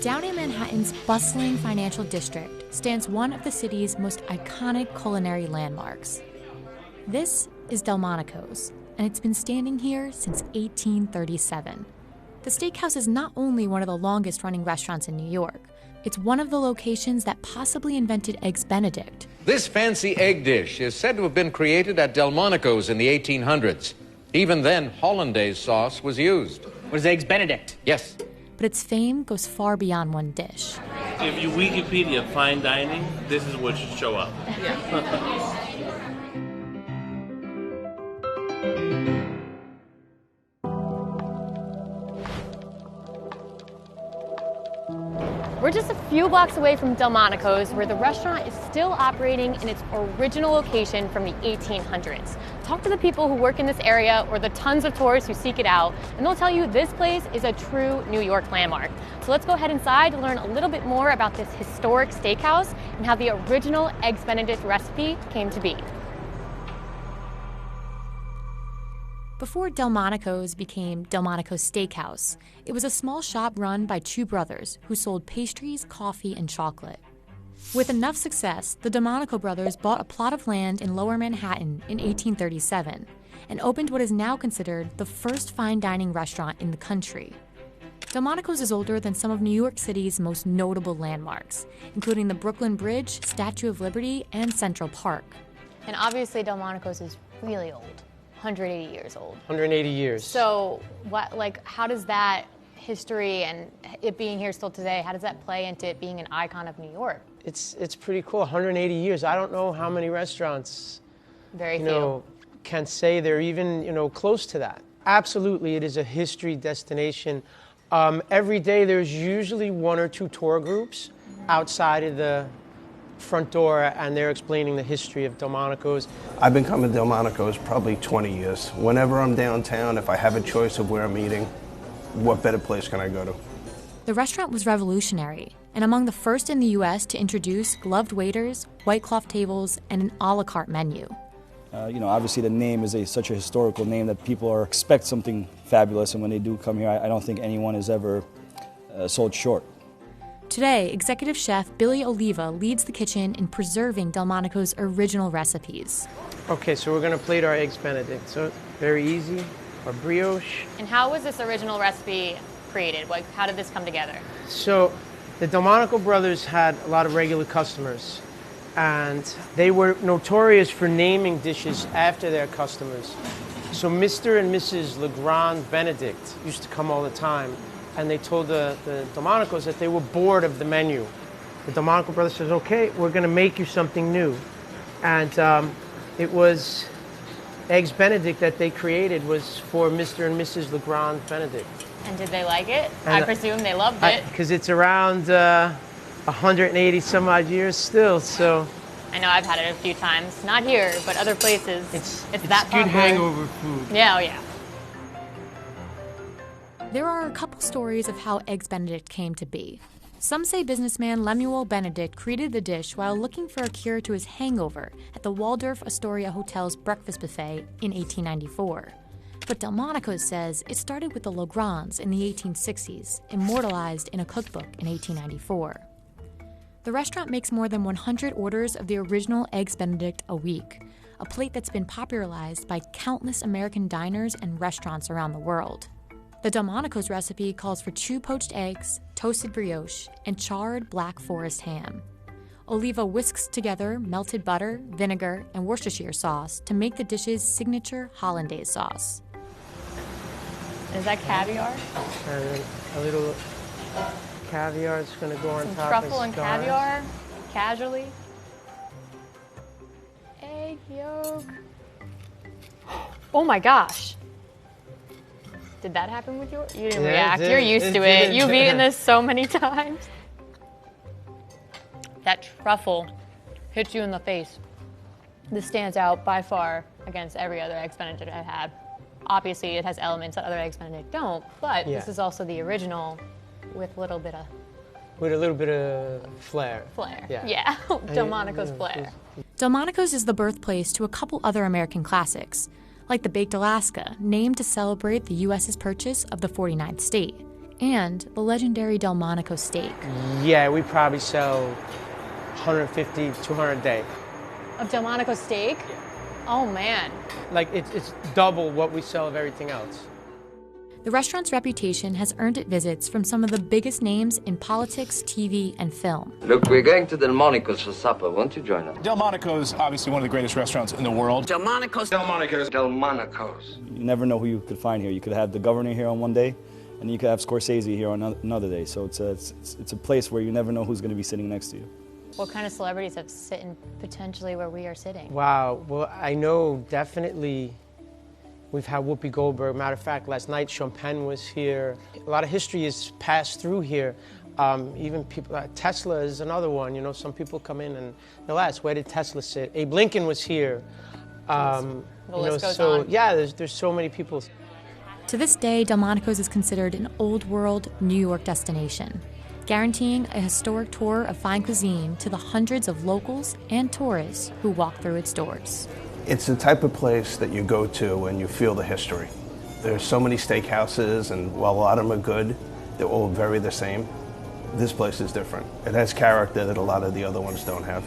Down in Manhattan's bustling financial district stands one of the city's most iconic culinary landmarks. This is Delmonico's, and it's been standing here since 1837. The steakhouse is not only one of the longest-running restaurants in New York, it's one of the locations that possibly invented Eggs Benedict. This fancy egg dish is said to have been created at Delmonico's in the 1800s. Even then, hollandaise sauce was used. Was Eggs Benedict? Yes. But its fame goes far beyond one dish. If you Wikipedia fine dining, this is what should show up. Yeah. We're just a few blocks away from Delmonico's, where the restaurant is still operating in its original location from the 1800s. Talk to the people who work in this area or the tons of tourists who seek it out, and they'll tell you this place is a true New York landmark. So let's go head inside to learn a little bit more about this historic steakhouse and how the original Eggs Benedict recipe came to be. Before Delmonico's became Delmonico's Steakhouse, it was a small shop run by two brothers who sold pastries, coffee, and chocolate. With enough success, the Delmonico brothers bought a plot of land in Lower Manhattan in 1837 and opened what is now considered the first fine dining restaurant in the country. Delmonico's is older than some of New York City's most notable landmarks, including the Brooklyn Bridge, Statue of Liberty, and Central Park. And obviously Delmonico's is really old. 180 years old. 180 years. So, how does that history and it being here still today, how does that play into it being an icon of New York? It's pretty cool. 180 years. I don't know how many restaurants, Very few. Can say they're even, close to that. Absolutely, it is a history destination. Every day there's usually one or two tour groups outside of the front door, and they're explaining the history of Delmonico's. I've been coming to Delmonico's probably 20 years. Whenever I'm downtown, if I have a choice of where I'm eating, what better place can I go to? The restaurant was revolutionary and among the first in the U.S. to introduce gloved waiters, white cloth tables, and an a la carte menu. Obviously the name is such a historical name that people expect something fabulous, and when they do come here, I don't think anyone is ever sold short. Today, executive chef Billy Oliva leads the kitchen in preserving Delmonico's original recipes. Okay, so we're going to plate our Eggs Benedict. So very easy. Our brioche. And how was this original recipe created? How did this come together? So the Delmonico brothers had a lot of regular customers, and they were notorious for naming dishes after their customers. So Mr. and Mrs. Legrand Benedict used to come all the time, and they told the Delmonicos that they were bored of the menu. The Delmonico brothers says, okay, we're going to make you something new. And it was Eggs Benedict that they created was for Mr. and Mrs. Legrand Benedict. And did they like it? And I presume they loved it. Because it's around 180 some odd years still, so. I know I've had it a few times. Not here, but other places. It's that good popular. hangover food. Yeah, oh yeah. There are a couple stories of how Eggs Benedict came to be. Some say businessman Lemuel Benedict created the dish while looking for a cure to his hangover at the Waldorf Astoria Hotel's breakfast buffet in 1894. But Delmonico's says it started with the Legrands in the 1860s, immortalized in a cookbook in 1894. The restaurant makes more than 100 orders of the original Eggs Benedict a week, a plate that's been popularized by countless American diners and restaurants around the world. The Delmonico's recipe calls for 2 poached eggs, toasted brioche, and charred Black Forest ham. Oliva whisks together melted butter, vinegar, and Worcestershire sauce to make the dish's signature hollandaise sauce. Is that caviar? And then a little caviar is going to go on Some top. truffle and caviar, casually. Egg yolk. Oh my gosh. Did that happen with yours? You didn't react. You're used to it. You've eaten this so many times. That truffle hits you in the face. This stands out by far against every other Eggs Benedict I've had. Obviously, it has elements that other Eggs Benedict don't, but this is also the original with a little bit of... With a little bit of flair. Yeah. Delmonico's flair. Delmonico's is the birthplace to a couple other American classics, like the Baked Alaska, named to celebrate the U.S.'s purchase of the 49th state, and the legendary Delmonico steak. Yeah, we probably sell 150, 200 a day. Of Delmonico steak? Oh man. Like it's double what we sell of everything else. The restaurant's reputation has earned it visits from some of the biggest names in politics, TV, and film. Look, we're going to Delmonico's for supper. Won't you join us? Delmonico's obviously one of the greatest restaurants in the world. Delmonico's. You never know who you could find here. You could have the governor here on one day, and you could have Scorsese here on another day. So it's a place where you never know who's going to be sitting next to you. What kind of celebrities have sitting potentially where we are sitting? Wow, well, I know definitely we've had Whoopi Goldberg. Matter of fact, last night Sean Penn was here. A lot of history is passed through here. Even people, Tesla is another one. You know, some people come in and they'll ask, where did Tesla sit? Abe Lincoln was here. The list goes on. Yeah, there's so many people. To this day, Delmonico's is considered an old-world New York destination, guaranteeing a historic tour of fine cuisine to the hundreds of locals and tourists who walk through its doors. It's the type of place that you go to and you feel the history. There's so many steakhouses, and while a lot of them are good, they're all very the same. This place is different. It has character that a lot of the other ones don't have.